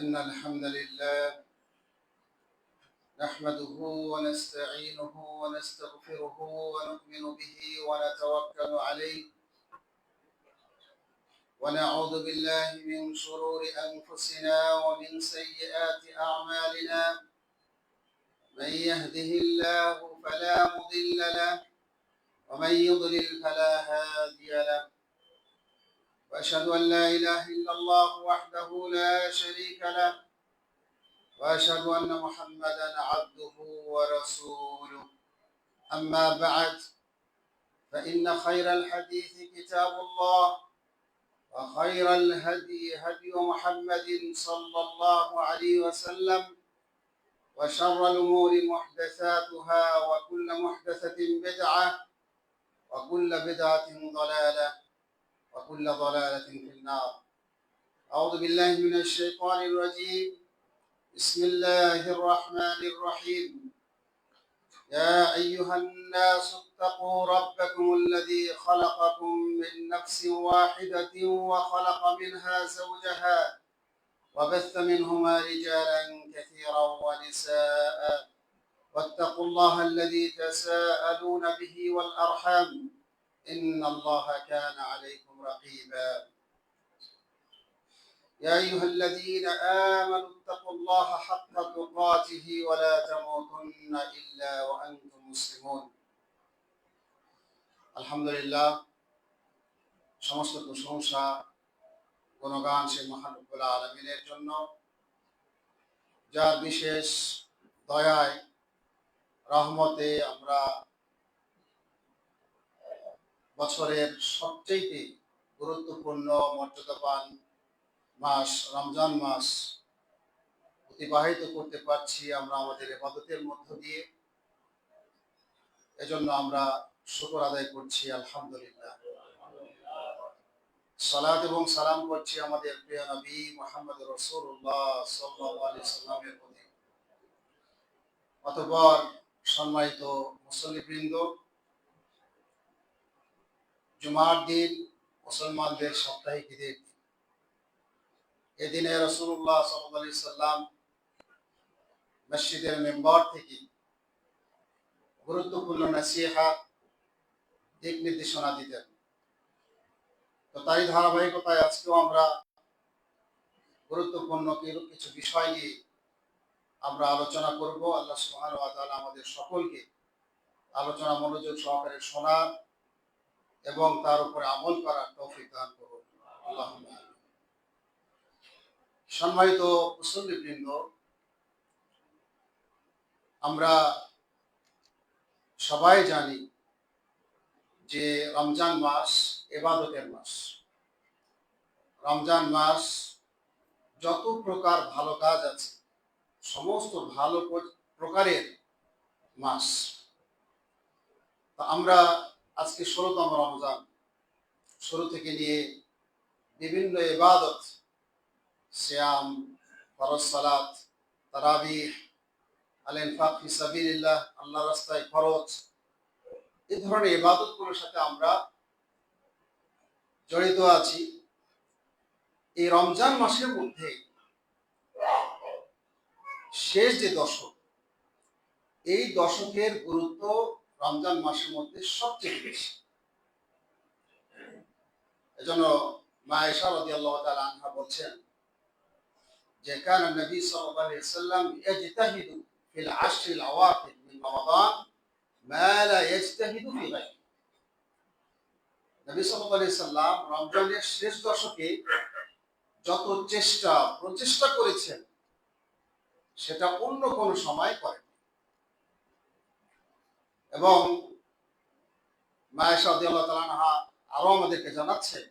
إن الحمد لله نحمده ونستعينه ونستغفره ونؤمن به ونتوكل عليه ونعوذ بالله من شرور أنفسنا ومن سيئات أعمالنا. من يهده الله فلا مضل له ومن يضلل فلا هادي له، وأشهد أن لا إله إلا الله وحده لا شريك له، وأشهد أن محمدا عبده ورسوله. أما بعد، فإن خير الحديث كتاب الله، وخير الهدي هدي محمد صلى الله عليه وسلم، وشر الأمور محدثاتها، وكل محدثة بدعة، وكل بدعة ضلالة، وكل ضلالة في النار. أعوذ بالله من الشيطان الرجيم. بسم الله الرحمن الرحيم. يا أيها الناس اتقوا ربكم الذي خلقكم من نفس واحدة وخلق منها زوجها وبث منهما رجالا كثيرا ونساء، واتقوا الله الذي تساءلون به والأرحام إن الله كان عليكم رقيبا. يا أيها الذين آمنوا اتقوا الله حق تقاته ولا تموتن إلا وأنتم مسلمون। আলহামদুলিল্লাহ, সমস্ত প্রশংসা গুণগান সেই মহান রব্বুল আলামিনের জন্য, যার বিশেষ দয়ায় রহমতে আমরা বছরের সবচেয়ে গুরুত্বপূর্ণ মর্যাদাবান মাস রমজান মাস অতিবাহিত করতে পারছি আমরা আমাদের ইবাদতের মধ্য দিয়ে। এজন্য আমরা শুকর আদায় করছি, আলহামদুলিল্লাহ। সালাত এবং সালাম করছি আমাদের প্রিয় নবী মুহাম্মদ রাসূলুল্লাহ সাল্লাল্লাহু আলাইহি সাল্লামের প্রতি। অতঃপর সম্মানিত মুসল্লিবৃন্দ, জুমার দিন মুসলমানদের সাপ্তাহিক ঈদের দিন। এদিনে রাসূলুল্লাহ সাল্লাল্লাহু আলাইহি সাল্লাম মসজিদের মেম্বার থেকে গুরুত্বপূর্ণ নসিহত, দিক নির্দেশনা দিতেন। তো তাই ধারাবাহিকতায় আজকেও আমরা গুরুত্বপূর্ণ কিছু বিষয় নিয়ে আমরা আলোচনা করব। আল্লাহ সুবহানাহু ওয়া তাআলা আমাদের সকলকে আলোচনা মনোযোগ সহকারে শোনার এবং তার উপরে আমল করার তৌফিক দান করুন, আল্লাহুম্মা আমিন। সম্মানিত মুসল্লিবৃন্দ, আমরা সবাই জানি যে রমজান মাস ইবাদতের মাস। রমজান মাস যত প্রকার ভালো কাজ আছে সমস্ত ভালো প্রকারের মাস। আমরা আজকে 16তম রমজান, শুরু থেকে নিয়ে বিভিন্ন ইবাদত, সিয়াম, ফরজ সালাত, তারাবিহ, আল ইনফাক ফি সাবিলিল্লাহ, আল্লাহর রাস্তায় খরচ, এই ধরনের ইবাদতগুলোর সাথে আমরা জড়িত আছি। এই রমজান মাসের মধ্যে শেষ যে দশক, এই দশকের গুরুত্ব রমজান মাসের মধ্যে সবচেয়ে বেশি। এজন্য মা আয়েশা রাদিয়াল্লাহু তাআলা আনহা বলছেন যে কানা নবী সাল্লাল্লাহু আলাইহি ওয়াসাল্লাম ইয়াজতাহিদু ফিল আশরিল আওয়াখির মিন রমাদান মা লা ইয়াজতাহিদু ফি গায়রি। নবী সাল্লাল্লাহু আলাইহি ওয়াসাল্লাম রমজানের শেষ দশকে যত প্রচেষ্টা করেছেন সেটা অন্য কোন সময় করেন। এবং মা আয়েশা রাদিয়াল্লাহু তাআলা আনহা আরো আমাদেরকে জানাচ্ছেন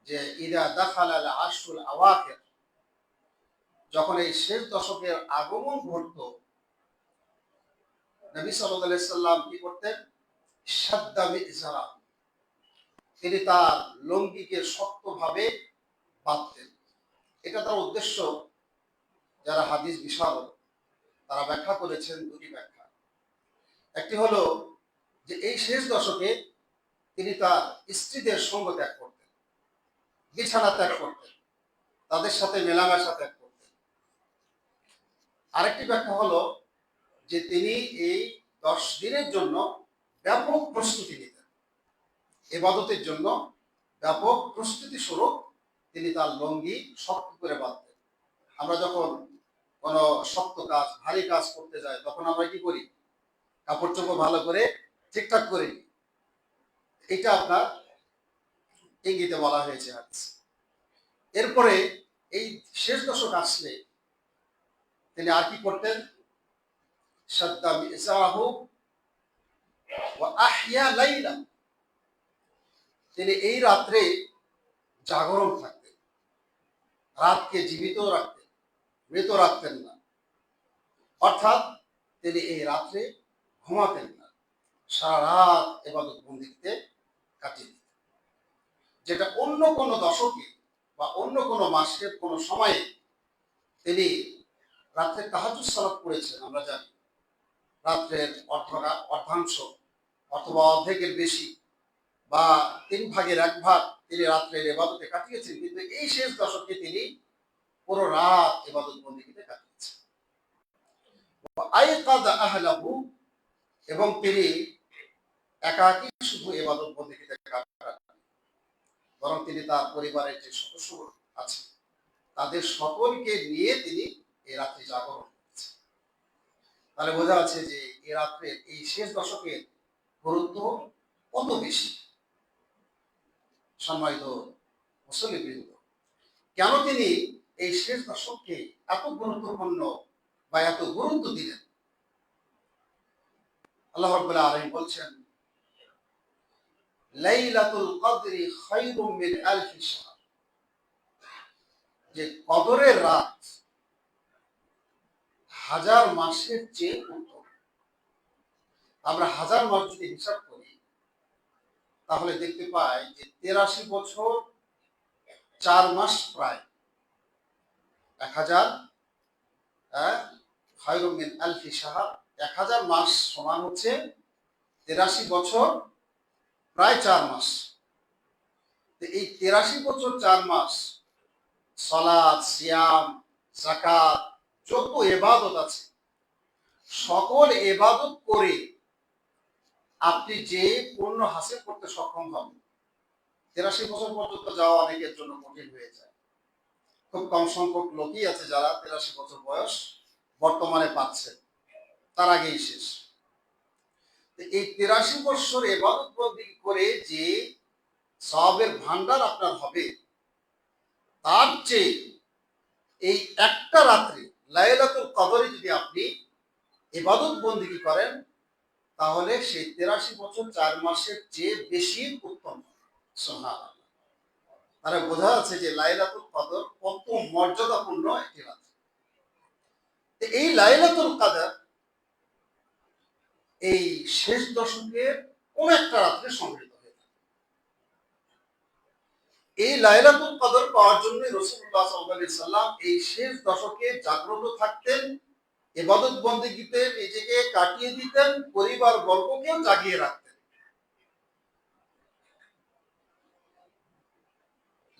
যে ইদা দাখালা আল আশরুল আওয়াখির, যখন এই শেষ দশকের আগমন ঘটতো, নবী সাল্লাল্লাহু আলাইহি সাল্লাম কি করতেন? শাদ্দা মিযরা, তিনি তার লঙ্গিকে শক্তভাবে বাঁধতেন। এটা তার উদ্দেশ্য। যারা হাদিস বিশারদ তারা ব্যাখ্যা করেছেন দুটি ব্যাখ্যা। একটি হলো যে এই শেষ দশকে তিনি তার স্ত্রীদের সঙ্গ ত্যাগ করতেন, বিছানা ত্যাগ করতেন, তাদের সাথে মেলামেশা ত্যাগ করতেন। আরেকটি ব্যাখ্যা হলো যে তিনি এই 10 দিনের জন্য ব্যাপক প্রস্তুতি নিতেন, ইবাদতের জন্য ব্যাপক প্রস্তুতি স্বরূপ তিনি তার লুঙ্গি শক্ত করে বাঁধতেন। আমরা যখন কোনো শক্ত কাজ, ভারী কাজ করতে যাই, তখন আমরা কি করি? কাপড় চোপড় ভালো করে ঠিকঠাক করে নিই। এটা আপনার ইঙ্গিতে বলা হয়েছে হাদিস। এরপরে এই শেষ দশক আসলে তিনি আর কি করতেন? শাদ্দা মিজারাহু ওয়া আহইয়া লাইলা, তিনি এই রাত্রে জাগরণ থাকতেন, রাতকে জীবিত রাখতেন, মৃত রাখতেন না। অর্থাৎ তিনি এই রাত্রে ঘুমাতেন না, সারা রাত ইবাদত বন্দেগীতে কাটিয়ে দিতেন, যেটা অন্য কোনো দশকে বা অন্য কোনো মাসের কোনো সময়ে তিনি রাত্রে তাহাজ্জুদ সালাত পড়েছেন। আমরা জানি রাত্রের অর্ধাংশ অথবা অর্ধেকের বেশি বা 3 ভাগের 1 ভাগ তিনি রাত্রের ইবাদতে কাটিয়েছেন, কিন্তু এই শেষ দশকে তিনি পুরো রাত ইবাদত বন্দেগীতে কাটিয়েছেন। আইকাযা আহলাহু, এবং তিনি একাকী শুধু ইবাদত বন্দেগীতে কাটান, বরং তিনি তার পরিবারের যে সদস্য আছে তাদের সকলকে নিয়ে তিনি এই রাত্রে জাগরণ করেছেন। তাহলে বোঝা যাচ্ছে যে এই রাত্রের এই শেষ দশকের গুরুত্ব কত বেশি। সম্মানিত মুসল্লিবৃন্দ, কেন তিনি এই শেষ দশককে এত গুরুত্বপূর্ণ বা এত গুরুত্ব দিলেন? আল্লাহ রাব্বুল আলামিন বলছেন, লাইলাতুল কদরি খায়রুম মিন আলফি শাহর, যে কদরের রাত 1000 মাসের চেয়ে উত্তম। আমরা 1000 মাস যদি হিসাব করি তাহলে দেখতে পাই যে 83 বছর 4 মাস, প্রায় 1000 খায়রুম মিন আলফি শাহর, 1000 মাস সমান হচ্ছে 83 বছর প্রায় 4 মাস। এই 83 বছর 4 মাস সালাত, সিয়াম, যাকাত, যত ইবাদত আছে সকল ইবাদত করে আপনি যে পূর্ণ হাসিল করতে সক্ষম হবেন। 83 বছর পর্যন্ত যাওয়া অনেকের জন্য কঠিন হয়ে যায়। খুব কম সংখ্যক লোকই আছে যারা 83 বছর বয়স বর্তমানে পাচ্ছে, তার আগেই শেষ। এই 83 বছর ইবাদত বন্দেগী করে যে সওয়াবের ভান্ডার আপনার হবে, তার চেয়ে এই একটা রাত্রি লাইলাতুল কদরে যদি আপনি ইবাদত বন্দেগী করেন তাহলে সেই 83 বছর 4 মাসের চেয়ে বেশি উত্তম। সুবহানাল্লাহ। তারা বোঝা যাচ্ছে যে লাইলাতুল কদর কত মর্যাদাপূর্ণ একটি রাত্রি। এই লাইলাতুল কদর এই শেষ দশকের কোন একটা রাত্রে সংগৃহীত হয়ে থাকে। এই লাইলাতুল কদর পাওয়ার জন্য রাসূলুল্লাহ সাল্লাল্লাহু আলাইহি সাল্লাম এই শেষ দশকে জাগ্রত থাকতেন, ইবাদত বন্দেগীতে নিজেকে কাটিয়ে দিতেন, পরিবার বর্গকেও জাগিয়ে রাখতেন।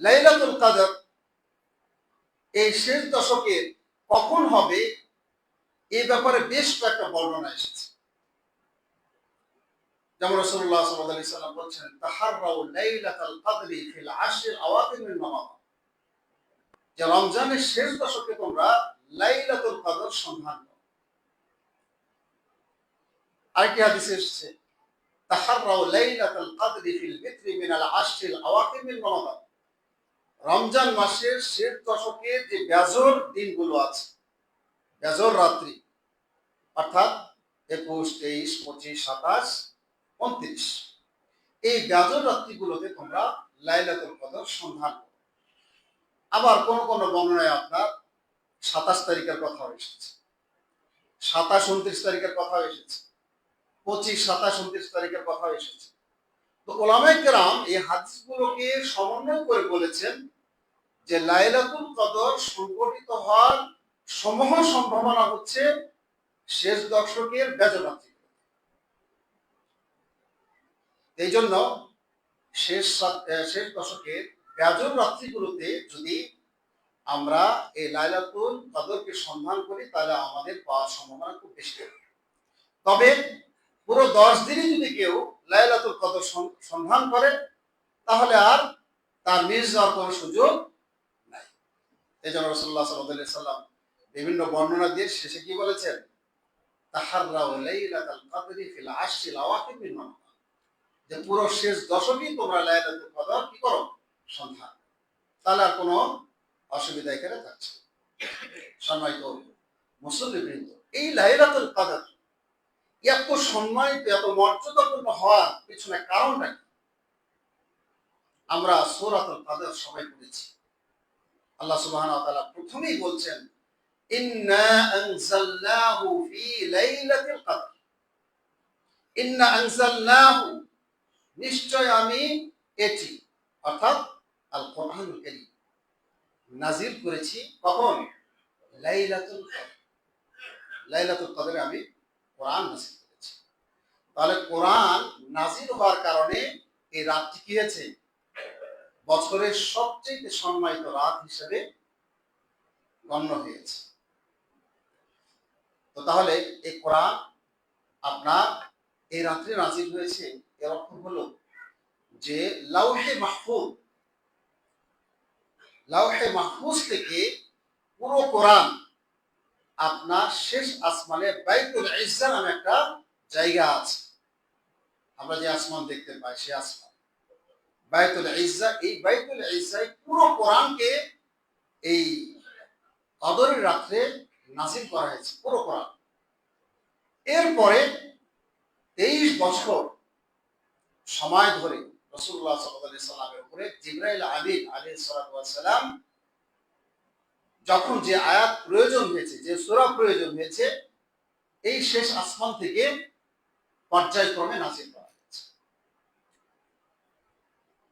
লাইলাতুল কদর এই শেষ দশকে কখন হবে এই ব্যাপারে বেশ কয়েকটা বর্ণনা এসেছে। যেমন রাসূলুল্লাহ সাল্লাল্লাহু আলাইহি সাল্লাম বলেছেন, তাহাররাউ লাইলাতাল কদরি ফিল আশরিল আওয়াখির মিন রমাদান, যে রমজানের শেষ দশকে তোমরা লাইলাতুল কদর সন্ধান করো। আরেকটি হাদিসে এসেছে, তাহাররাউ লাইলাতাল কদরি ফিল বিত্রি মিনাল আশরিল আওয়াখির মিন রমাদান, রমজান মাসের শেষ দশকের যে বেজর দিনগুলো আছে, বেজর রাত্রি, অর্থাৎ 21, 23, 25, 27, 29, এই বেজর রাত্রিগুলোতে তোমরা লাইলাতুল কদর সন্ধান করো। আবার কোন কোন বর্ণনায় আপনার 27 তারিখের কথা এসেছে, 27, 29 তারিখের কথা এসেছে, 25, 27, 29 তারিখের কথা এসেছে। তো উলামায়ে কেরাম এই হাদিসগুলোকে সমন্বয় করে বলেছেন যে লাইলাতুল কদর সংঘটিত হওয়ার সমূহ সম্ভাবনা হচ্ছে শেষ দশকের বেজর রাত্রি। এই জন্য শেষ দশকের বেজর রাত্রিগুলোতে যদি আমরা এই লাইলাতুল কদরকে সন্ধান করি, তাহলে আমাদের পাওয়ার সম্ভাবনা খুব বেশি। তবে পুরো 10 দিনই যদি কেউ লাইলাতুল কদর সন্ধান করে, তাহলে আর তার মিস যাওয়ার কোনো সুযোগ নাই। এই জন্য রাসূলুল্লাহ সাল্লাল্লাহু আলাইহি সাল্লাম বিভিন্ন বর্ণনা দিয়ে শেষে কি বলেছেন, তাহাররাউ লাইলাতাল কদরি ফিল আশরিল আওয়াখির মিন রমাদান, যে পুরো শেষ দশকই তোমরা লাইলাতুল কদর কি করো, সন্ধান। তাহলে আর কোনো অসুবিধা এখানে থাকছে না। সম্মানিত মুসল্লিবৃন্দ, এই লাইলাতুল কদর এত সম্মানিত, এত মর্যাদাপূর্ণ হওয়ার পিছনে কারণটা কি? আমরা সূরাতুল কদর সবাই পড়েছি। আল্লাহ সুবহানাহু ওয়া তাআলা প্রথমেই বলছেন, ইন্না আনজালনাহু ফি লাইলাতিল কদর। ইন্না আনজালনাহু, নিশ্চয় আমি এটি, অর্থাৎ আল কোরআনুল কারীম নাজিল করেছি। কখন? লাইলাতুল কদর। লাইলাতুল কদরে আমি কোরআন নাজিল করেছি। তাহলে কোরআন নাজিল হওয়ার কারণে এই রাতটি কি হয়েছে? বছরের সবচেয়ে সম্মানিত রাত হিসেবে গণ্য হয়েছে। তো তাহলে এই কোরআন আপনার এই রাত্রে নাজিল হয়েছে, এর অর্থ হলো যে লাউহে মাহফুজ থেকে পুরো কোরআন আপনার শেষ আসমানে বাইতুল ইজ্জা নামে একটা জায়গা আছে। আমরা যে আসমান দেখতে পাই সে আসমান বাইতুল ইজ্জা। এই বাইতুল ইজ্জায় পুরো কোরআনকে এই কদরের রাত্রে নাজিল করা হয়েছে, পুরো কোরআন। এরপরে 23 বছর সময় ধরে রাসূলুল্লাহ সাল্লাল্লাহু আলাইহি সাল্লামের উপরে জিবরাইল আমিন আলাইহিস সালাতু ওয়াস সালাম যখন যে আয়াত প্রয়োজন হয়েছে, যে সূরা প্রয়োজন হয়েছে, এই শেষ আসমান থেকে পর্যায়ক্রমে নাজিল করা হয়েছে।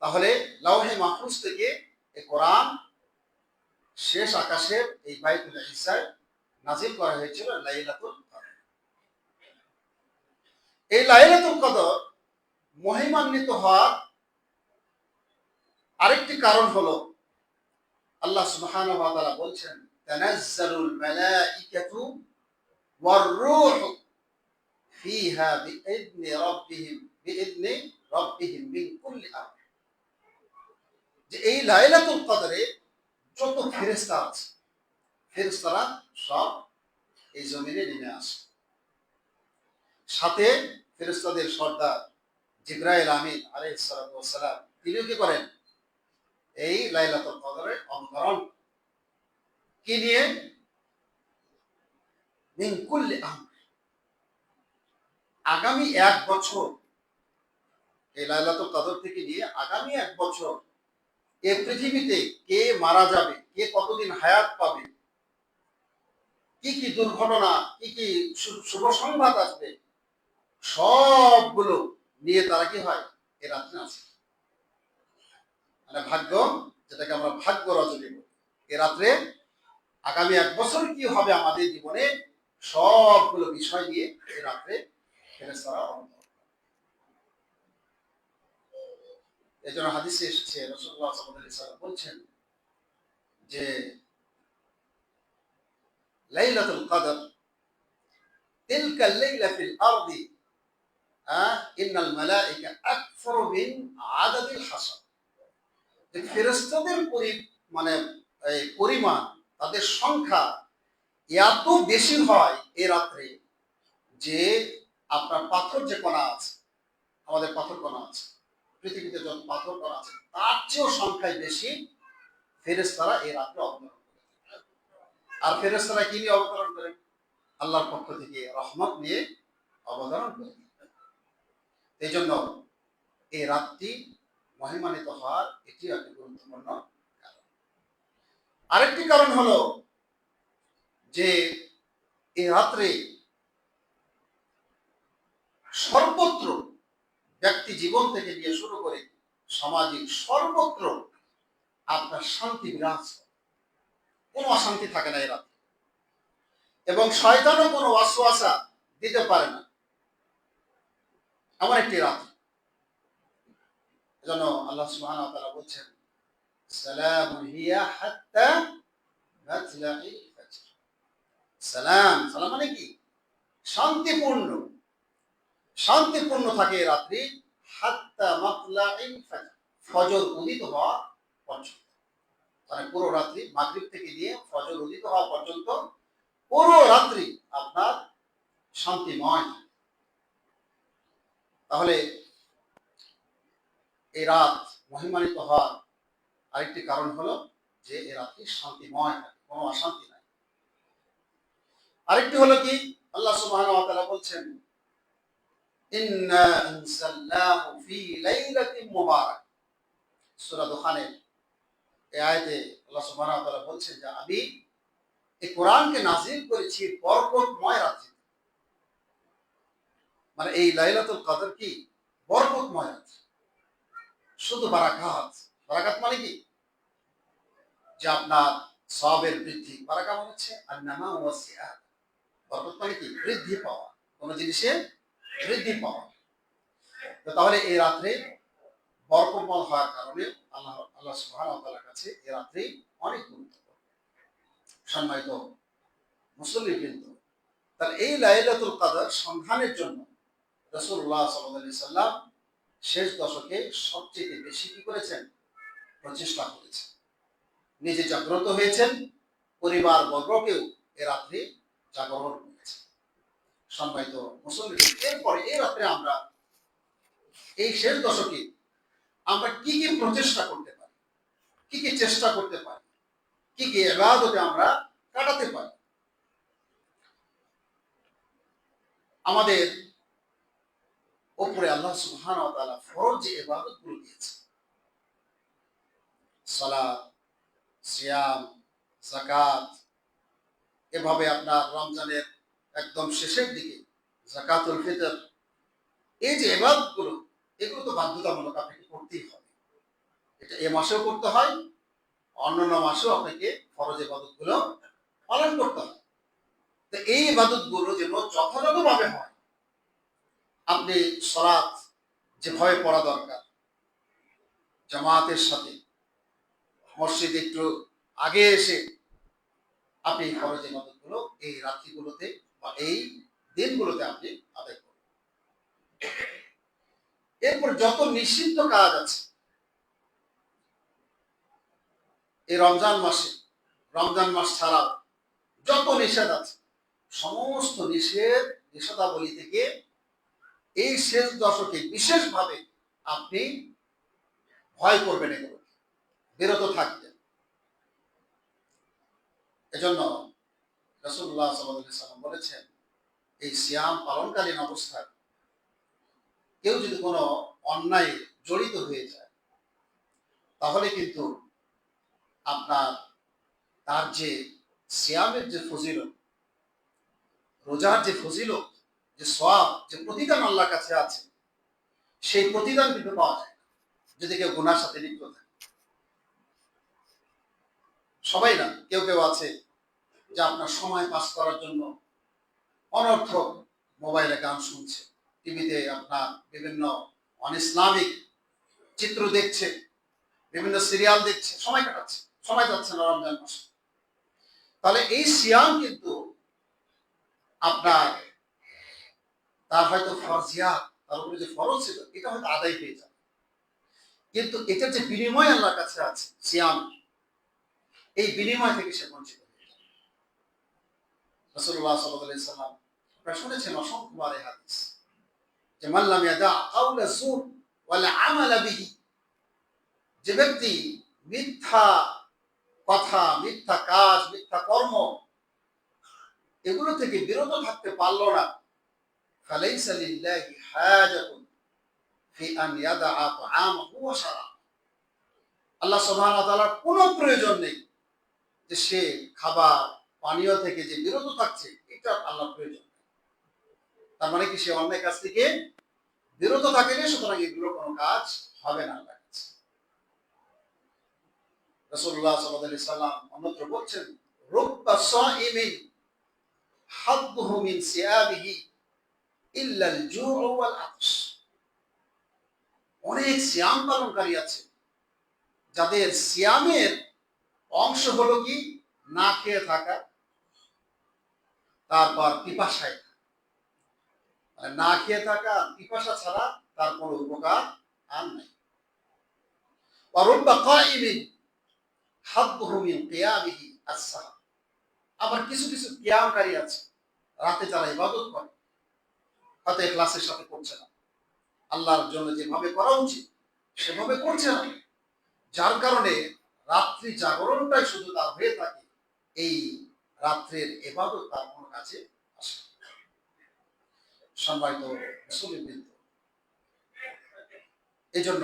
তাহলে লাওহে মাহফুজ থেকে এই কোরআন শেষ আকাশের এই বাইতুল ইজ্জায় নাজিল করা হয়েছিল লাইলাতুল কদর। এই লাইলাতুল কদর মহিমান্বিত হওয়ার আরেকটি কারণ হলো, আল্লাহ সুবহানাহু ওয়া তাআলা বলছেন, তানাজ্জালুল মালাইকাতু ওয়ার রূহু ফিহা বিইذনি রাব্বিহিম মিন কুল্লি আমর। যে এই লাইলাতুল কদরে যত ফেরেশতা আছে, ফেরেশতারা সব এই জমিনে নেমে আসে। সাথে ফেরেশতাদের সর্দার জিবরাইল আমিন আলাইহিস সালাতু ওয়াস সালাম, তিনি কি করেন? এই লাইলাতুল কদরে অবতরণ কি নিয়ে? মিন কুল্লি আমর, আগামী 1 বছর এই লাইলাতুল কদর থেকে নিয়ে আগামী 1 বছর এই পৃথিবীতে কে মারা যাবে, কে কতদিন হায়াত পাবে, কি কি দুর্ঘটনা, কি কি শুভ সংবাদ আসবে, সবগুলো নিয়ে তারা কি হয় এই রাত্রে আসে। মানে ভাগ্য, যেটাকে আমরা ভাগ্য রজনী বলি, এই রাত্রে আগামী 1 বছর কি হবে আমাদের জীবনে, সবগুলো বিষয় নিয়ে এই রাত্রে ফেরেশতারা অবতরণ। এই জন্য হাদিসে এসেছে, রাসূলুল্লাহ সাল্লাল্লাহু আলাইহি ওয়াসাল্লাম বলছেন যে লাইলাতুল কদর তিলকা লাইলা ফিল আরদি ইন্নাল মালাইকা আকসারু মিন আদাদিল হাসাব। যে ফেরেশতাদের মানে এই পরিমাণ, তাদের সংখ্যা এত বেশি হয় এই রাত্রে, যে আপনার পাথর যে কণা আছে, আমাদের পাথর কণা আছে, পৃথিবীতে যত পাথর কণা আছে তার চেয়েও সংখ্যায় বেশি ফেরেশতারা এই রাত্রে অবতরণ করে। আর ফেরেশতারা কি নিয়ে অবতরণ করেন? আল্লাহর পক্ষ থেকে রহমত নিয়ে অবতরণ করেন। এই জন্য এই রাতটি মহিমান্বিত হওয়ার এটি একটি গুরুত্বপূর্ণ কারণ। আরেকটি কারণ হলো যে এই রাত্রে সর্বত্র, ব্যক্তি জীবন থেকে নিয়ে শুরু করে সামাজিক সর্বত্র আপনার শান্তি বিরাজ, কোনো অশান্তি থাকে না এই রাতে, এবং শয়তানও কোনো ওয়াসওয়াসা দিতে পারে না, এমন একটি রাত। এজন্য আল্লাহ সুবহানাহু ওয়া তাআলা বলছেন, সালামুন হিয়া হাত্তা মাতলাইল ফাজর। সালাম, সালাম মানে কি? শান্তিপূর্ণ, শান্তিপূর্ণ থাকে এই রাত্রি। হাত্তা মাতলাইল ফাজর, ফজর উদিত হওয়া পর্যন্ত। মানে পুরো রাত্রি মাগরিব থেকে নিয়ে ফজর উদিত হওয়া পর্যন্ত পুরো রাত্রি আপনার শান্তিময়। তাহলে এই রাত মহিমান্বিত হওয়ার আরেকটি কারণ হলো যে এই রাত্রি শান্তিময়, কোনো অশান্তি নাই। আরেকটি হলো কি, আল্লাহ সুবহানাহু ওয়া তাআলা বলছেন ইন্না আনসালনাহু ফি লাইলাতিন মুবারাক। সূরা দুখানের এই আয়াতে আল্লাহ সুবহানাহু ওয়া তাআলা বলছেন যে আমি এই কোরআনকে নাযিল করেছি বরকতময় রাত্রি। মানে এই লাইলাতুল কদর কি? বরকতময় রাত্রি। শুধু বারাকাত, বারাকাত মানে কি? যে আপনার সওয়াবের বৃদ্ধি। বারাকাত মানে হচ্ছে আন-নামা ওয়া সিয়াদ। বরকত মানে কি? বৃদ্ধি পাওয়া, কোন জিনিসের বৃদ্ধি পাওয়া। তো তাহলে এই রাত্রে বরকতময় হওয়ার কারণে আল্লাহ সুবহানাহু ওয়া তাআলার কাছে এই রাত্রি অনেক গুরুত্বপূর্ণ। সম্মানিত মুসল্লিবৃন্দ, তাহলে এই লাইলাতুল কদর সন্ধানের জন্য রাসূলুল্লাহ সাল্লাল্লাহু আলাইহি সাল্লাম শেষ দশকে সবচেয়ে বেশি কি করেছেন? প্রচেষ্টা করেছেন। নিজে জাগ্রত হয়েছেন, পরিবার বর্গকেও এ রাত্রে জাগরণ করেছেন। সম্মানিত মুসল্লিবৃন্দ, এরপরে এই রাত্রে আমরা এই শেষ দশকে আমরা কি কি প্রচেষ্টা করতে পারি, কি কি চেষ্টা করতে পারি, কি কি ইবাদতে আমরা কাটাতে পারি। আমাদের উপরে আল্লাহ সুবহানাহু ওয়া তাআলা ফরজ যে ইবাদতগুলো দিয়েছেন, সালাত, সিয়াম, যাকাত, এভাবে আপনার রমজানের একদম শেষের দিকে যাকাতুল ফিতর, এই যে ইবাদতগুলো, এগুলো তো বাধ্যতামূলক, আপনাকে করতেই হবে। এটা এ মাসেও করতে হয়, অন্যান্য মাসেও আপনাকে ফরজ ইবাদতগুলো পালন করতে হয়। তো এই ইবাদতগুলো যেন যথাযথভাবে হয়, আপনি সালাত যেভাবে পড়া দরকার, জামাতের সাথে মসজিদে একটু আগে এসে আপনি ফরজ ইবাদতগুলো এই রাত্রিগুলোতে বা এই দিনগুলোতে আপনি আদায় করুন। এরপর যত নিষিদ্ধ কাজ আছে এই রমজান মাসে, রমজান মাস ছাড়াও যত নিষেধ আছে, সমস্ত নিষেধাবলী থেকে এই শেষ দশকে বিশেষভাবে আপনি ভয় করবেন, এগুলো বিরত থাকবেন। এজন্য রাসূলুল্লাহ সাল্লাল্লাহু আলাইহি সাল্লাম বলেছেন, এই সিয়াম পালনকালীন অবস্থায় কেউ যদি কোনো অন্যায় জড়িত হয়ে যায়, তাহলে কিন্তু আপনার তার যে সিয়ামের যে ফজিলত, রোজার যে ফজিলত, যে সওয়াব, যে প্রতিদান আল্লাহর কাছে আছে, সেই প্রতিদান কিন্তু পাওয়া যায় যদি কেউ গুনার সাথে লিপ্ত থাকে। সবাই না, কেউ কেউ আছে যে আপনার সময় পাস করার জন্য অনর্থক মোবাইলে গান শুনছে, টিভিতে আপনার বিভিন্ন অনইসলামিক চিত্র দেখছে, বিভিন্ন সিরিয়াল দেখছে, সময় কাটাচ্ছে, সময় যাচ্ছে না রমজান মাসে। তাহলে এই সিয়াম কিন্তু আপনার তার হয়তো ফরজিয়াত, তার উপরে যে ফরজ ছিল এটা হয়তো আদায় হয়ে যাবে, কিন্তু এটার যে বিনিময় আল্লাহর কাছে আছে সিয়াম, এই বিনিময় থেকে সে বঞ্চিত হয়ে যাবে। রাসূলুল্লাহ সাল্লাল্লাহু আলাইহি সাল্লাম, আপনারা শুনেছেন অসংখ্যবার এই হাদিস, যে মান লাম ইয়াদা কাওলা যুর ওয়াল আমালা বিহি, যে ব্যক্তি মিথ্যা কথা, মিথ্যা কাজ, মিথ্যা কর্ম, এগুলো থেকে বিরত থাকতে পারলো না, ফালাইসা লিল্লাহি হাজাতুন ফি আন ইয়াদা তাআমাহু ওয়া শারাব, আল্লাহ সুবহানাহু ওয়া তাআলার কোনো প্রয়োজন নেই যে সে খাবার পানীয় থেকে যে বিরত থাকছে, এটা আল্লাহর প্রয়োজন। তার মানে কি সে অন্যায় কাজ থেকে বিরত থাকেনি, সুতরাং এগুলো কোনো কাজ হবে না আল্লাহর কাছে। রাসূলুল্লাহ সাল্লাল্লাহু আলাইহি সাল্লাম অন্যত্র বলছেন, রুব্বা সাইমিন হাদদুহু মিন সিয়াবিহি ইল্লা আল জু'উ ওয়াল আতশ, অনেক সিয়াম পালনকারী আছে যাদের সিয়ামের অংশ হলো কি? না খেয়ে থাকা, তারপর পিপাসায় থাকা। মানে না খেয়ে থাকা পিপাসা ছাড়া তার কোনো উপকার আর নাই। আবার কিছু কিছু কিয়ামকারী আছে, রাতে যারা ইবাদত করে, হয়তো ইখলাসের সাথে করছে না, আল্লাহর জন্য যেভাবে করা উচিত সেভাবে করছে না, যার কারণে রাত্রি জাগরণটাই শুধু তার হয়ে থাকে, এই রাত্রের ইবাদত তার কোনো কাছে আসে না। সম্মানিত মুসলিমবৃন্দ, এই জন্য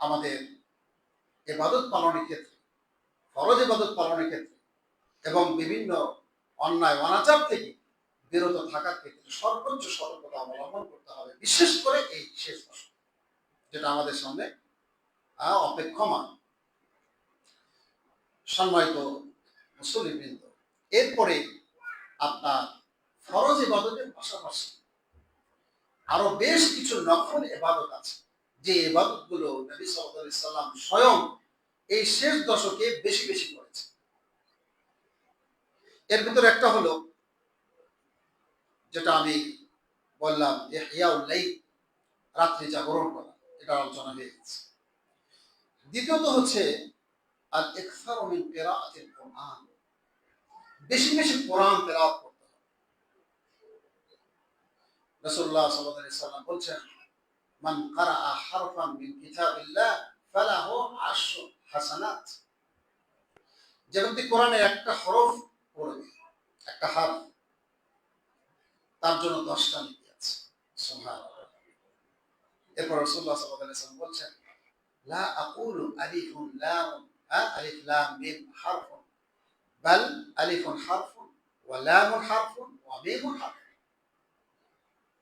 আমাদের ইবাদত পালনের ক্ষেত্রে, ফরজ ইবাদত পালনের ক্ষেত্রে এবং বিভিন্ন অন্যায় অনাচার থেকে বিরত থাকার ক্ষেত্রে সর্বোচ্চ সতর্কতা অবলম্বন করতে হবে, বিশেষ করে এই শেষ বছর যেটা আমাদের সামনে অপেক্ষমান। সম্মানিত মুসলিমবৃন্দ, এরপরে আপনার ফরজ ইবাদতের পাশাপাশি আরো বেশ কিছু নফল ইবাদত আছে, যে ইবাদত গুলো নবী সাল্লাল্লাহু আলাইহি সাল্লাম স্বয়ং এই শেষ দশকে বেশি বেশি করেছে। এর ভিতরে একটা হলো যেটা আমি বললাম, ইহইয়াউল লাইল, রাত্রি জাগরণ করা, এটা আলোচনা হয়ে গেছে। দ্বিতীয়ত হচ্ছে আল ইকসারু মিন কিরাআতিল কুরআন, বেশি বেশি কোরআন তেলাওয়াত করতে হবে। রাসূলুল্লাহ সাল্লাল্লাহু আলাইহি সাল্লাম বলছেন, মান ক্বারাআ হারফান মিন কিতাবিল্লাহ ফালাহু আশরু হাসানাত, যে ব্যক্তি কোরআনের একটা হরফ পড়বে, একটা হারফ, তার জন্য 10টা নেকি আছে। সুবহানাল্লাহ। এরপর রাসূলুল্লাহ সাল্লাল্লাহু আলাইহি সাল্লাম বলছেন, লা আকুলু আলিফুন লাম, আলিফ লাম মিম হারফুন, বাল আলিফুন হারফুন ওয়া লামুন হারফুন ওয়া মিমুন হারফুন।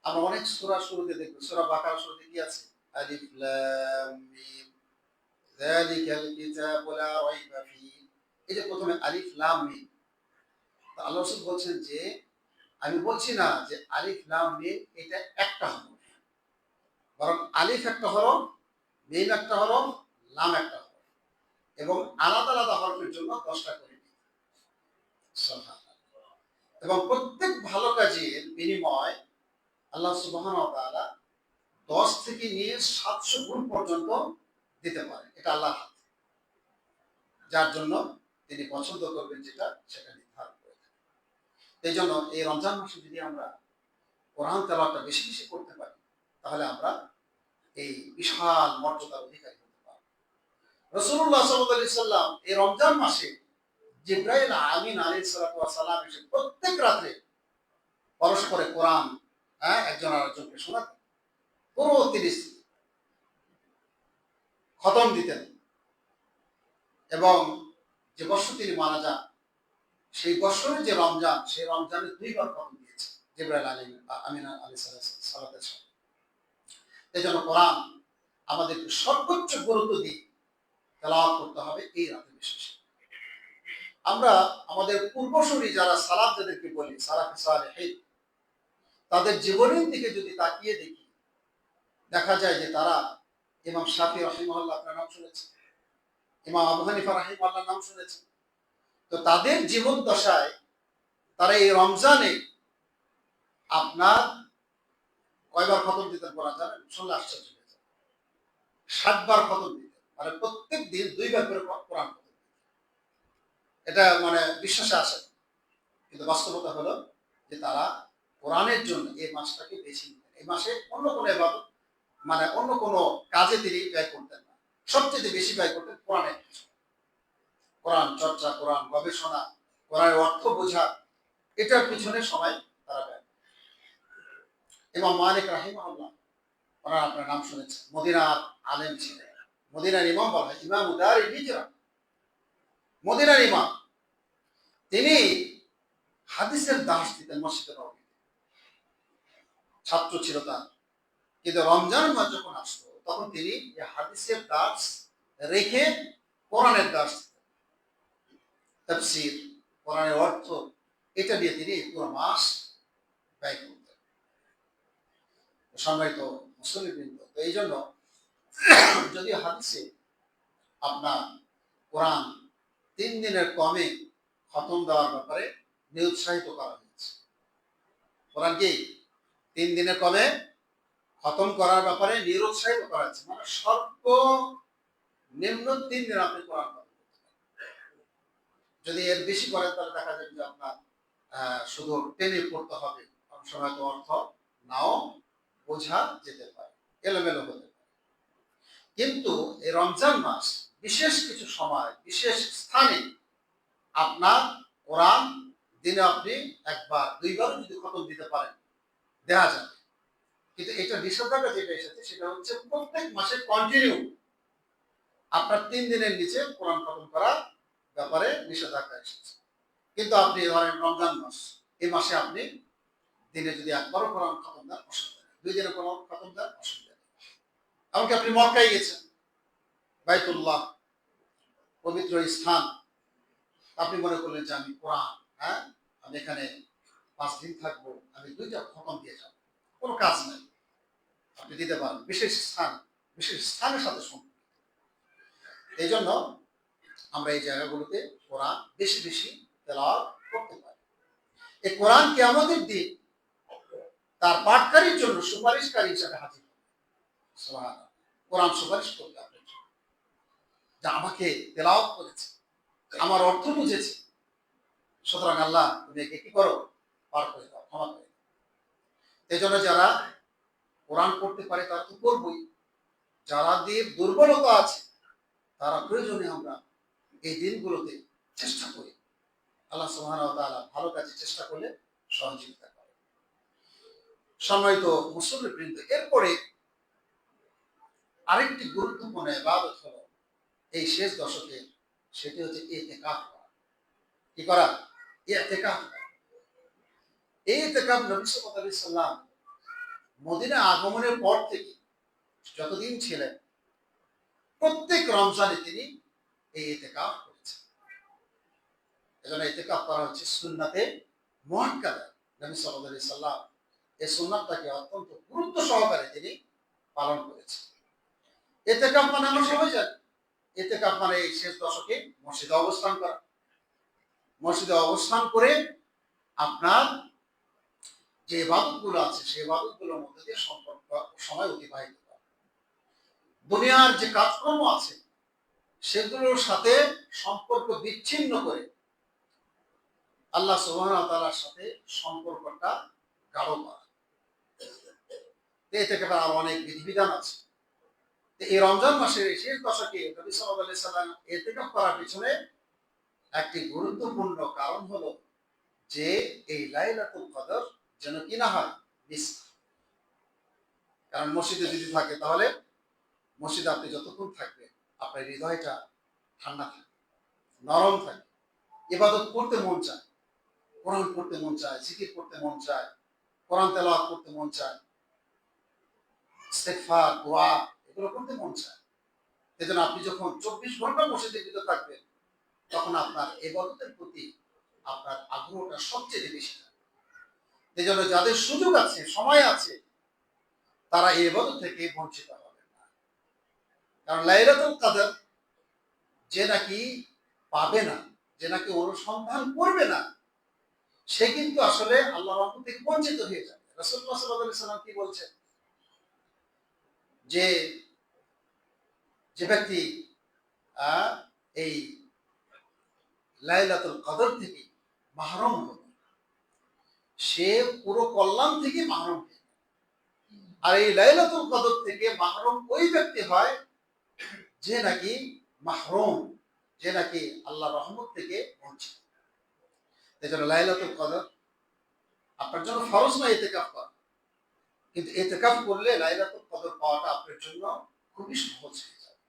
আমরা অনেক সূরা শুরুতে দেখব, সূরা বাকারা শুরুতে কি আছে? আলিফ লাম মিম যালিকাল কিতাবু লা রাইবা ফীহ। এই যে প্রথমে আলিফ লাম মিম, তো আল্লাহ রাসূল বলছেন যে আমি বলছি না যে আলিফ লাম মিম এটা একটা হরফ, বরং আলিফ একটা হরফ, মিম একটা হরফ, লাম একটা হরফ, এবং আলাদা আলাদা হরফের জন্য 10টা করে দিই। সুবহানাল্লাহ। এবং প্রত্যেক ভালো কাজের বিনিময় আল্লাহ সুবহানাহু ওয়া তাআলা 10 থেকে নিয়ে 700 গুণ পর্যন্ত দিতে পারে। এটা আল্লাহর হাতে, যার জন্য তিনি পছন্দ করবেন যেটা সেটা নির্ধারণ করে থাকেন। এই জন্য এই রমজান মাসে যদি আমরা কোরআন তেলাওয়াতটা বেশি বেশি করতে পারি, তাহলে আমরা এই বিশাল মর্যাদার অধিকারী হতে পারব। রাসূলুল্লাহ সাল্লাল্লাহু আলাইহি সাল্লাম এই রমজান মাসে জিবরাইল আমিন আলাইহিস সালাতু ওয়াস সালাম এসে প্রত্যেক রাতে পরস্পরে কোরআন একজন আরেকজনকে শোনাতেন, পুরো 30 খতম দিতেন। এবং যে বছর তিনি মারা যান, সেই বছরের যে রমজান, সেই রমজানে 2বার খতম দিয়েছে জিবরাইল আমিন আলাইহিস সালাতু ওয়াস সালাম। এই জন্য কোরআন আমাদেরকে সর্বোচ্চ গুরুত্ব দিয়ে তেলাওয়াত করতে হবে এই রাতে বিশেষ। আমরা আমাদের পূর্বসূরি যারা সালাফ যাদেরকে বলি, সালাফে সালেহিন, তাদের জীবনের দিকে যদি তাকিয়ে দেখি, দেখা যায় যে তারা ইমাম শাফি রাহিমাহুল্লাহ আপনার নাম শুনেছেন, ইমাম আবু হানিফা রাহিমাহুল্লাহর নাম শুনেছেন। তো তাদের জীবন দশায় তারা এই রমজানে আপনার কয়বার খতম দিতেন কোরআন জানেন? শুনলে আশ্চর্য হয়ে যায়। 60 বার খতম দিতেন, মানে প্রত্যেক দিন 2বার করে কোরআন খতম দিতেন। এটা মানে বিশ্বাসে আসে, কিন্তু বাস্তবতা হলো যে তারা কোরআনের জন্য এই মাসটাকে বেছে নিতেন। এই মাসে অন্য কোনো ইবাদত, মানে অন্য কোনো কাজে তিনি ব্যয় করতেন না, সবচেয়ে বেশি ব্যয় করতেন কোরআনের পিছনে। কোরআন চর্চা, কোরআন গবেষণা, কোরআনের অর্থ বোঝা, এটার পিছনে সময় তারা ব্যয়। ইমাম মালিক রাহিমাহুল্লাহ, ওনার আপনার নাম শুনেছেন, মদিনার আলেম ছিলেন, মদিনার ইমাম বলা হয়, ইমাম দারিল হিজরা, মদিনার ইমাম। তিনি হাদিসের দাস দিতেন মসজিদে নববীতে, ছাত্র ছিল তার। কিন্তু রমজান মাস যখন আসতো, তখন তিনি হাদিসের দাস রেখে কোরআনের দাস দিতেন। তাফসীর, কোরআনের অর্থ, এটা দিয়ে তিনি পুরো মাস ব্যয় করতেন। সম্মানিত মুসলিমবৃন্দ, তো এই জন্য যদি হাদিসে আপনার কোরআন 3 দিনের কমে খতম দেওয়ার ব্যাপারে নিরুৎসাহিত করা হয়েছে। কোরআন কি 3 দিনে কমে খতম করার ব্যাপারে নিরুৎসাহিত করা হয়েছে, মানে সর্বনিম্ন 3 দিন আপনি কোরআন খতম করতে পারেন। যদি এর বেশি করেন তাহলে দেখা যাবে যে আপনার শুধু টেনে পড়তে হবে, অনেক সময় তো অর্থ নাও বোঝা যেতে পারে, এলোমেলো হতে পারে। কিন্তু এই রমজান মাস বিশেষ কিছু সময় বিশেষ স্থানে আপনার কোরআন দিনে আপনি একবার দুইবারও যদি খতম দিতে পারেন দেওয়া যাবে। কিন্তু এটা নিষেধাজ্ঞা যেটা এসেছে সেটা হচ্ছে প্রত্যেক মাসে কন্টিনিউ আপনার 3 দিনের নিচে কোরআন খতম করার ব্যাপারে নিষেধাজ্ঞা এসেছে। কিন্তু আপনি ধরেন রমজান মাস, এই মাসে আপনি দিনে যদি একবারও কোরআন খতম দেন অসুবিধা নেই, 2 দিনে কোরআন খতম দেন অসুবিধা নেই। এমনকি আপনি মক্কায় গেছেন, বাইতুল্লাহ পবিত্র স্থান, আপনি মনে করলেন যে আমি কোরআন, আমি এখানে 5 দিন থাকবো, আমি 2টা খতম দিয়ে যাবো, কোনো কাজ নাই, আপনি দিতে পারেন। বিশেষ স্থানের সাথে সম্পর্ক। এই জন্য আমরা এই জায়গাগুলোতে কোরআন বেশি বেশি তেলাওয়াত করতে পারি। এই কোরআন কিয়ামতের দিন তার পাঠকারীর জন্য সুপারিশকারী হিসাবে হাজির হবে। সুবহানাল্লাহ। কোরআন সুপারিশ করবে আপনার জন্য, যা আমাকে তেলাওয়াত করেছে, আমার অর্থ বুঝেছে, সুতরাং আল্লাহ তুমি একে কি করো, পার করে দাও, ক্ষমা করে দাও। এই জন্য যারা কোরআন পড়তে পারে তারা তো করবই, যারা দিয়ে দুর্বলতা আছে তারা প্রয়োজনে আমরা এই দিনগুলোতে চেষ্টা করি, আল্লাহ সুবহানাহু ওয়া তাআলা ভালো কাজে চেষ্টা করলে সহযোগিতা করে। সম্মানিত মুসল্লিবৃন্দ, এরপরে আরেকটি গুরুত্বপূর্ণ ইবাদত হলো এই শেষ দশকে, সেটি হচ্ছে ইতিকাফ করা। কি করা? ইতিকাফ করা। এই ইতিকাফ নবী সাল্লাল্লাহু আলাইহি সাল্লাম মদিনা আগমনের পর থেকে যতদিন ছিলেন প্রত্যেক রমজানে তিনি এই ইতিকাফ করেছেন। এজন্য ইতিকাফ করা হচ্ছে সুন্নাতে মুআক্কাদা। নবী সাল্লাল্লাহু আলাইহি সাল্লাম এই সুন্নাতটাকে অত্যন্ত গুরুত্ব সহকারে তিনি পালন করেছেন। ইতিকাফ মানে আমরা সবাই জানি, ইতিকাফ মানে এই শেষ দশকে মসজিদে অবস্থান করা। মসজিদে অবস্থান করে আপনার যে ইবাদতগুলো আছে সেই ইবাদতগুলোর মধ্যে দিয়ে সময় অতিবাহিত করা। দুনিয়ার যে কাজকর্ম আছে সেগুলোর সাথে সম্পর্ক বিচ্ছিন্ন করে আল্লাহ সুবহানাহু ওয়া তাআলার সাথে সম্পর্কটা গাঢ় করা। এতে করে আরো অনেক বিধিবিধান আছে। এই রমজান মাসের শেষ দশকে নবী সাল্লাল্লাহু আলাইহি সাল্লাম ইতিকাফ করার পিছনে একটি গুরুত্বপূর্ণ কারণ হলো যে এই লাইলাতুল কদর যেন কি না হয় মিস। কারণ মসজিদে যদি থাকে তাহলে মসজিদে আপনি যতক্ষণ থাকবেন আপনার হৃদয়টা ঠান্ডা থাকে, নরম থাকে, ইবাদত করতে মন চায়, কোরআন পড়তে মন চায়, জিকির করতে মন চায়, কোরআন তেলাওয়াত করতে মন চায়, ইস্তেগফার, দোয়া এগুলো করতে মন চায়। এজন্য আপনি যখন 24 ঘন্টা মসজিদের ভিতরে থাকবেন তখন আপনার ইবাদতের প্রতি আপনার আগ্রহটা সবচেয়ে বেশি থাকে। এজন্য যাদের সুযোগ আছে, সময় আছে, তারা এই ইবাদত থেকে বঞ্চিত হবেন না। কারণ লাইলাতুল কদর যে নাকি পাবে না, যে নাকি অনুসন্ধান করবে না, সে কিন্তু আসলে আল্লাহর রহমত থেকে বঞ্চিত হয়ে যাবে। রাসূলুল্লাহ সাল্লাল্লাহু আলাইহি সাল্লাম কি বলছেন যে যে ব্যক্তি এই লাইলাতুল কদর থেকে মাহরুম হবে সে পুরো কল্যাণ থেকে মাহরুম হবে। আর এই লাইলাতুল কদর থেকে মাহরুম ওই ব্যক্তি হয় যে নাকি মাহরুম, যে নাকি আল্লাহর রহমত থেকে বঞ্চিত। এজন্য লাইলাতুল কদর আপনার জন্য ফরজ নয় ইতিকাফ করা, কিন্তু ইতিকাফ করলে লাইলাতুল কদর পাওয়াটা আপনার জন্য খুবই সহজ হয়ে যাবে।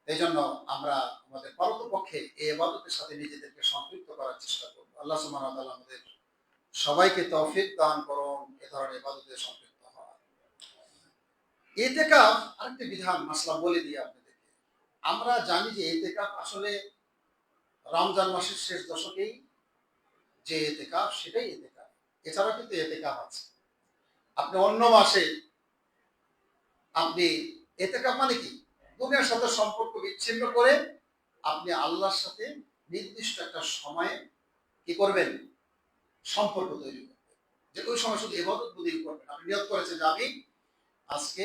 এই জন্য আমরা আমাদের পারতপক্ষে এই ইবাদতের সাথে নিজেদেরকে সম্পৃক্ত করার চেষ্টা করব। আল্লাহ সুবহানাহু ওয়া তাআলা আমাদের সবাইকে তৌফিক দান করুন এ ধরনের ইবাদতে সম্পৃক্ত হওয়ার। ইতিকাফ আরেকটি বিধান মাসলা বলে দিই আপনাদেরকে। আমরা জানি যে ইতিকাফ আসলে রমজান মাসের শেষ দশকেই যে ইতিকাফ সেটাই ইতিকাফ, এছাড়া কিন্তু ইতিকাফ আছে। আপনি অন্য মাসে আপনি ইতিকাফ মানে কি? দুনিয়ার সাথে সম্পর্ক বিচ্ছিন্ন করে আপনি আল্লাহর সাথে নির্দিষ্ট একটা সময়ে কি করবেন, সম্পর্ক তৈরি করবেন, যে ওই সময় শুধু ইবাদত বুদ্ধি করবেন। আপনি নিয়ত করেছেন যে আমি আজকে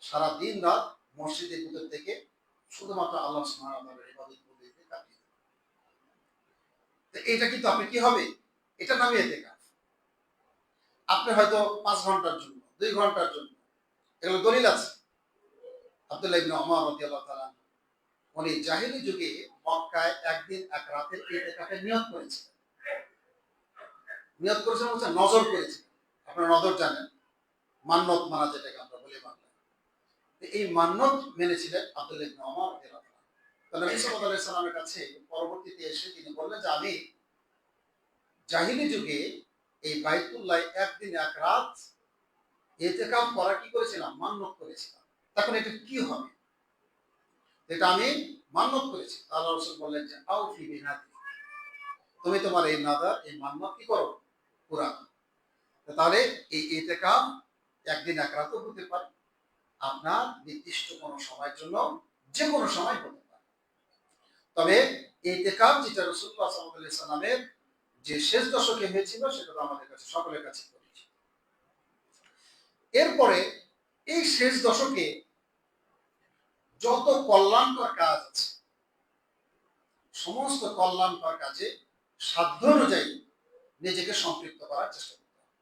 সারাদিন রাত মসজিদের ভিতর থেকে শুধুমাত্র আল্লাহ সুবহানাহু ওয়া তাআলার ইবাদত বুদ্ধিতে কাটিয়ে দেবেন। এটা কিন্তু আপনি কি হবে, এটা নামে ইতিকাফ। আপনি হয়তো 5 ঘন্টার জন্য, 2 ঘন্টার জন্য, এগুলো দলিল আছে। আব্দুল্লাহ ইবনে ওমর রাদিয়াল্লাহু তাআলা উনি জাহেলি যুগে মক্কায় একদিন এক রাতের ইতিকাফের নিয়ত করেছিলেন। নিয়ত করেছেন হচ্ছে নজর করেছিলেন। আপনারা নজর জানেন, মান্নত মানা যেটাকে আমরা বলি বাংলায়। এই মান্নত মেনেছিলেন আব্দুল্লাহ ইবনে ওমর রাদিয়াল্লাহু তাআলা। তো নবী সাল্লাল্লাহু আলাইহি সাল্লামের কাছে পরবর্তীতে এসে তিনি বললেন যে আমি জাহিলি যুগে এই বাইতুল্লাহ একদিন এক রাত ইতিকাফ করা কি করেছিলাম, মান্নত করেছিলাম। তখন এটা কি হবে, এটা আমি মান্নত করেছি। আল্লাহ রাসূল বললেন যে আউফি বিনাদি, তুমি তোমার এই নাদার, এই মান্নত কি করো, পুরা করো। তাহলে এই ইতিকাফ একদিন এক রাতও হতে পারে, আপনার নির্দিষ্ট কোনো সময়ের জন্য যে কোনো সময় হতে পারে। তবে ইতিকাফ যেটা রাসূলুল্লাহ সাল্লাল্লাহু আলাইহি সাল্লামের যে শেষ দশকে হয়েছিল সেটা তো আমাদের কাছে সকলের কাছে পরিচিত। এরপরে এই শেষ দশকে যত কল্যাণকর কাজ আছে, সমস্ত কল্যাণকর কাজে সাধ্য অনুযায়ী নিজেকে সম্পৃক্ত করার চেষ্টা করতে হবে।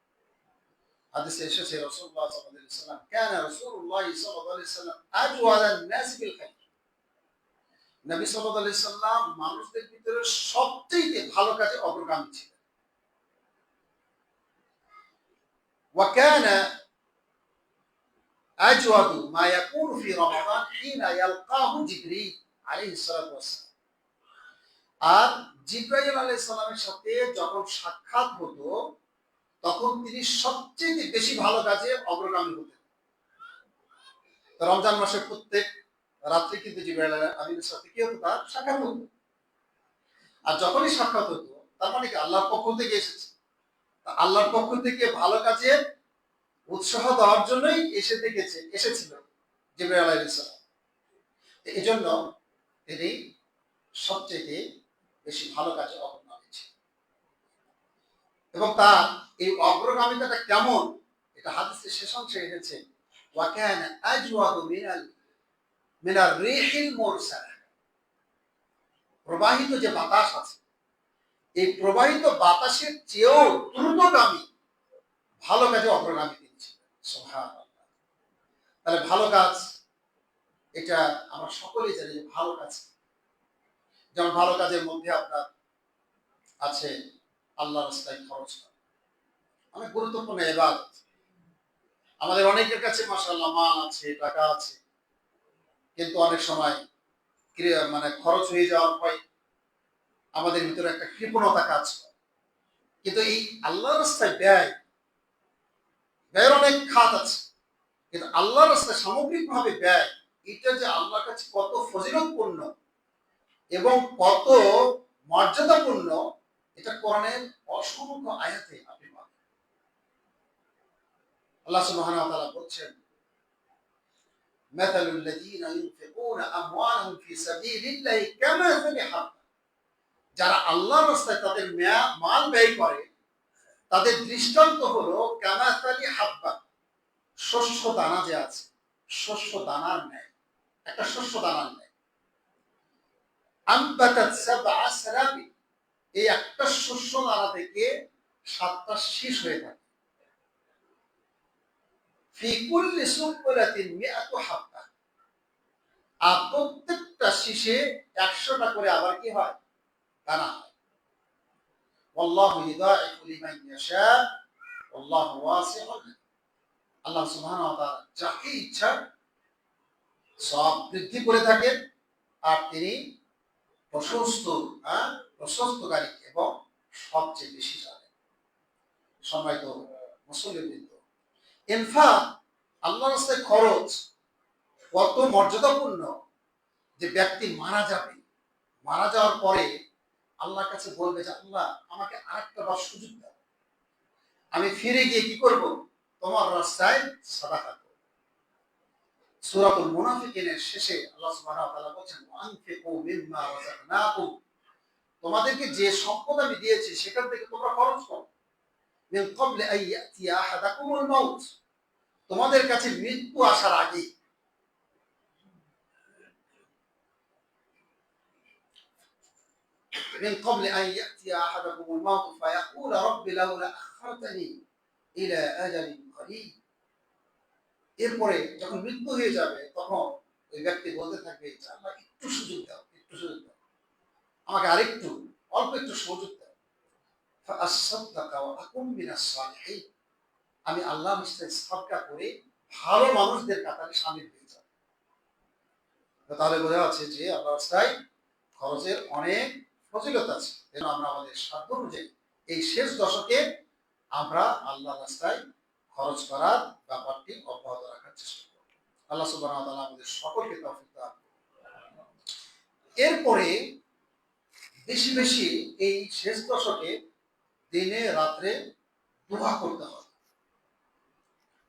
হাদিসে এসেছে রাসূলুল্লাহ সাল্লাল্লাহু আলাইহি ওয়াসাল্লাম কানা রাসূলুল্লাহ সাল্লাল্লাহু আলাইহি ওয়াসাল্লাম আজওয়াদান নাস বিল খায়র। নবী সাল্লাল্লাহু আলাইহি ওয়াসাল্লাম মানুষদের ভিতরে সবচেয়ে ভালো কাজে অগ্রগামী ছিলেন। ওয়া কানা আজওয়াদু মা ইয়াকুনু ফি রমাদান হিনা ইয়ালকাহু জিবরিল আলাইহিস সালাতু ওয়াস সালাম। আর জিবরাইল আলাইহিস সালামের সাথে যখন সাক্ষাৎ হতো তখন তিনি সবচেয়ে বেশি ভালো কাজে অগ্রগামী হতেন। রমজান মাসে প্রত্যেক রাত্রে কিন্তু জিবরাইল আমিনের সাথে কি হতো, তার সাক্ষাৎ হতো। আর যখনই সাক্ষাৎ হতো তার মানে কি আল্লাহর পক্ষ থেকে এসেছে, আল্লাহর পক্ষ থেকে ভালো কাজে উৎসাহ দেওয়ার জন্যই এসেছিল জিবরাইল আলাইহিস সালাম। এই জন্য তিনি সবচেয়ে বেশি ভালো কাজে অগ্রগামী ছিলেন। এবং তার এই অগ্রগামিতাটা কেমন, এটা হাদিসের শেষ অংশে এসেছে ওয়া কানা আজওয়াদু মিনার রিহিল মুরসালা। প্রবাহিত যে বাতাস আছে, এই প্রবাহিত বাতাসের চেয়েও দ্রুতগামী ভালো কাজে অগ্রগামী তিনি ছিলেন। সুবহানাল্লাহ। তাহলে ভালো কাজ, এটা আমরা সকলেই জানি যে ভালো কাজ। যেমন ভালো কাজের মধ্যে আপনার আছে আল্লাহর রাস্তায় খরচ করা, অনেক গুরুত্বপূর্ণ ইবাদত। আমাদের অনেকের কাছে মাশাআল্লাহ মাল আছে, টাকা আছে, কিন্তু অনেক সময় মানে খরচ হয়ে যাওয়ার পরে আমাদের ভিতরে একটা কৃপণতা কাজ করে। কিন্তু এই আল্লাহর রাস্তায় ব্যয়ের অনেক খাত আছে, কিন্তু আল্লাহর রাস্তায় সামগ্রিকভাবে ব্যয়, এটা যে আল্লাহর কাছে কত ফজিলতপূর্ণ এবং কত মর্যাদাপূর্ণ, এটা কোরআনের অসংখ্য আয়াতে আপনি পাবেন। আল্লাহ সুবহানাহু ওয়া তাআলা বলছেন মাতালুল লাযীনা ইউনফিকুনা আমওয়ালাহুম ফি সাবিলিল্লাহি কামাসালি হাব্বা, যারা আল্লাহর রাস্তায় তাদের মাল ব্যয় করে তাদের দৃষ্টান্ত হলো কামাসালি হাব্বা, শস্য দানা যে আছে, শস্য দানার ন্যায়, একটা শস্য দানার ন্যায়। আনবাতাত সাবআ সারাবি, এই একটা শস্য দানা থেকে 7টা শীষ হয়ে থাকে। ফি কুল্লি সুবলাতিন মিআতু হাব্বা, আর প্রত্যেকটা শীষে 100টা করে আবার কি হয়, দানা হয়। ওয়াল্লাহু ইউদাইফু লিমান ইয়াশা ওয়াল্লাহু ওয়াসিউন। আল্লাহ সুবহানাহু ওয়া তাআলা যাকে ইচ্ছা সব বৃদ্ধি করে থাকেন, আর তিনি প্রশস্তকারী এবং সবচেয়ে বেশি জানেন। সম্মানিত মুসলিমবৃন্দ, ইনফাক আল্লাহর রাস্তায় খরচ কত মর্যাদাপূর্ণ যে ব্যক্তি মারা যাবে, মারা যাওয়ার পরে আল্লাহর কাছে বলবে যে আল্লাহ আমাকে আরেকটা বার সুযোগ দাও, আমি ফিরে গিয়ে কি করব, তোমার রাস্তায় সাদাকা করব। সূরাতুল মুনাফিকিনের শেষে আল্লাহ সুবহানাহু ওয়া তাআলা বলেন আনফিকু মিম্মা রাযাকনাকুম, তোমাদেরকে যে সম্পদ আমি দিয়েছি সেখান থেকে তোমরা খরচ করো। মিন ক্বাবলি আন ইয়াতিয়া আহাদাকুমুল মাউত, তোমাদের কাছে মৃত্যু আসার আগে। মিন ক্বাবলি আন ইয়াতিয়া আহাদাকুমুল মাউত ফায়াকুলা রাব্বি লাউলা আখখারতানি ইলা আজালিন করিব, এরপরে যখন মৃত্যু হয়ে যাবে তখন ওই ব্যক্তি বলতে থাকবে যে আল্লাহ একটু সুযোগ দাও, একটু সুযোগ দাও, আমাকে আরেকটু অল্প একটু সুযোগ দাও, ফাআসাদদাকা ওয়া আকুম মিনাস সালিহিন, আমি আল্লাহর রাস্তায় সাদকা করে ভালো মানুষদের কাতারে শামিল হয়ে যাব। তাহলে বোঝা যাচ্ছে যে আল্লাহর রাস্তায় খরচের অনেক ফজিলত আছে। যেন আমরা আমাদের সাধ্য অনুযায়ী এই শেষ দশকে আমরা আল্লাহর রাস্তায় খরচ করার ব্যাপারটি অব্যাহত রাখার চেষ্টা করব। আল্লাহ সুবহানাহু ওয়া তাআলা আমাদের সকলকে তৌফিক দান করুন। এরপরে বেশি বেশি এই শেষ দশকে দিনে রাত্রে দোয়া করতে হবে,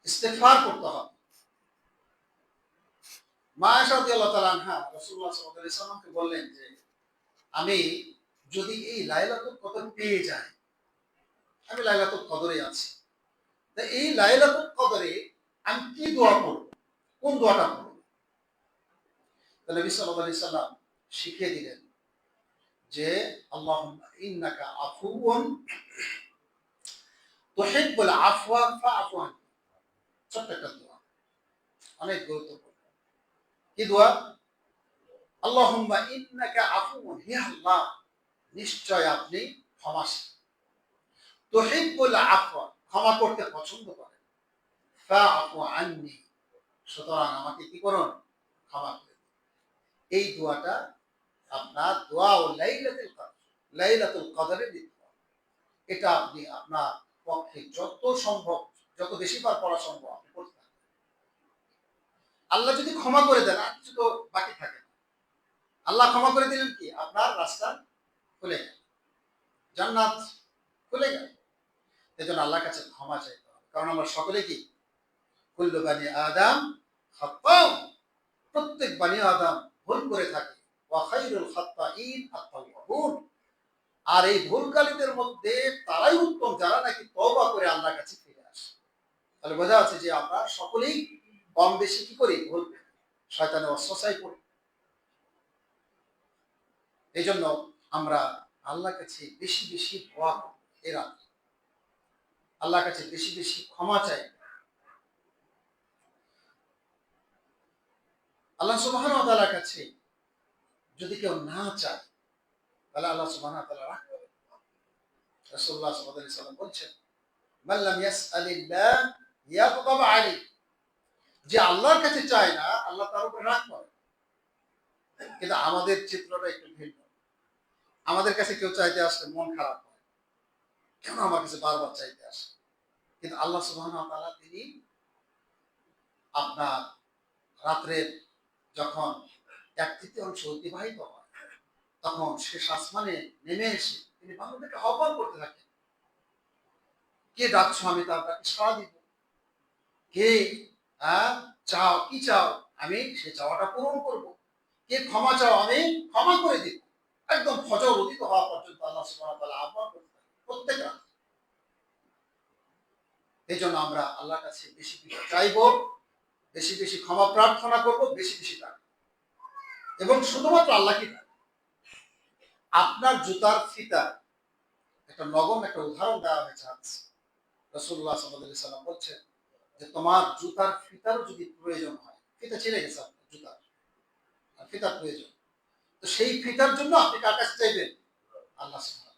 ইস্তেগফার করতে হবে। মা আয়েশা রাদিয়াল্লাহু তাআলা আনহা রাসূলুল্লাহ সাল্লাল্লাহু আলাইহি ওয়াসাল্লামকে বললেন যে আমি যদি এই লাইলাতুল কদর পেয়ে যাই, আমি লাইলাতুল কদরে আছি, তা এই লাইলাতুল কদরে আমি কি দোয়া করব, কোন দোয়াটা করব? নবী সাল্লাল্লাহু আলাইহি সাল্লাম শিখিয়ে দিলেন যে আল্লাহুম্মা ইন্নাকা আফুউন তুহিব্বুল আফওয়া ফাআফু আননি। ছোট্ট একটা দোয়া, অনেক গুরুত্বপূর্ণ। কি দোয়া? আল্লাহুম্মা ইন্নাকা আফুউন, হে আল্লাহ নিশ্চয় আপনি ক্ষমাশীল, তুহিব্বুল আফওয়া ক্ষমা করতে পছন্দ করেন, ফাআফু আননি সুতরাং আমাকে কি করুন, ক্ষমা করে দিন। এই দোয়াটা আপনার দোয়া ও লাইলাতুল কদরে দিতে হবে। এটা আপনি আপনার পক্ষে যত সম্ভব, যত বেশি বার পড়া সম্ভব আপনি করতে থাকবেন। আল্লাহ যদি ক্ষমা করে দেন আর কিছু তো বাকি থাকে না। আল্লাহ ক্ষমা করে দিলেন কি আপনার রাস্তা খুলে গেল, জান্নাত খুলে গেল। এজন্য আল্লাহর কাছে ক্ষমা চাইতে হবে, কারণ আমরা সকলে কি কুল্লু বানি আদম খাত্তাউ, প্রত্যেক বানি আদম ভুল করে থাকে। ওয়া খায়রুল খাত্তাইন আত-তাওয়াবুন, আর এই ভুলকারীদের মধ্যে তারাই উত্তম যারা নাকি তওবা করে আল্লাহর কাছে ফিরে আসে। তাহলে বোঝা যাচ্ছে যে আমরা সকলেই কম বেশি কি করি, ভুল করি, শয়তানের ওয়াসওয়াসায় পড়ি। এই জন্য আমরা আল্লাহর কাছে বেশি বেশি দোয়া করব, এরা আল্লাহর কাছে বেশি বেশি ক্ষমা চাই। আল্লাহ সুবহানাহু ওয়া তাআলার কাছে যদি কেউ না চায় তাহলে আল্লাহ সুবহানাহু ওয়া তাআলা রাগ করেন। রাসূলুল্লাহ সাল্লাল্লাহু আলাইহি ওয়াসাল্লাম বলেছেন মান লাম ইয়াসআলিল্লাহ ইয়াগদাব আলাইহি, যে আল্লাহর কাছে চায় না আল্লাহ তার উপর রাগ করেন। কিন্তু আমাদের চিত্রটা একটু ভিন্ন। আমাদের কাছে কেউ চাইতে আসলে মন খারাপ হয়, কেন আমার কাছে বারবার চাইতে আসে। কিন্তু আল্লাহ সুবহানাহু ওয়া তাআলা তিনি আপনার রাত্রের যখন 1/3 অতিবাহিত হয় তখন শেষ আসমানে নেমে এসে তিনি বান্দাদেরকে আহ্বান করতে থাকেন, কে ডাকছো আমি তার ডাকে সাড়া দিব, কে চাও কি চাও আমি সে চাওয়াটা পূরণ করব, কে ক্ষমা চাও আমি ক্ষমা করে দিব। একদম ফজর উদিত হওয়া পর্যন্ত আল্লাহ সুবহানাহু ওয়া তাআলা আহ্বান করতে থাকেন প্রত্যেক রাত। এই জন্য আমরা আল্লাহর কাছে বেশি বেশি চাইবো, বেশি বেশি ক্ষমা প্রার্থনা করব, বেশি বেশি টাকা। এবং শুধুমাত্র আল্লাহ কি আপনার জুতার ফিতা একটা নগম একটা উদাহরণ দেওয়া হয়েছে। রাসূলুল্লাহ সাল্লাল্লাহু আলাইহি ওয়াসাল্লাম বলছেন যে তোমার জুতার ফিতারও যদি প্রয়োজন হয়, ফিতা ছিঁড়ে গেছে আপনার জুতার, আর ফিতার প্রয়োজন, তো সেই ফিতার জন্য আপনি কার কাছে চাইবেন? আল্লাহ সুবহানাহু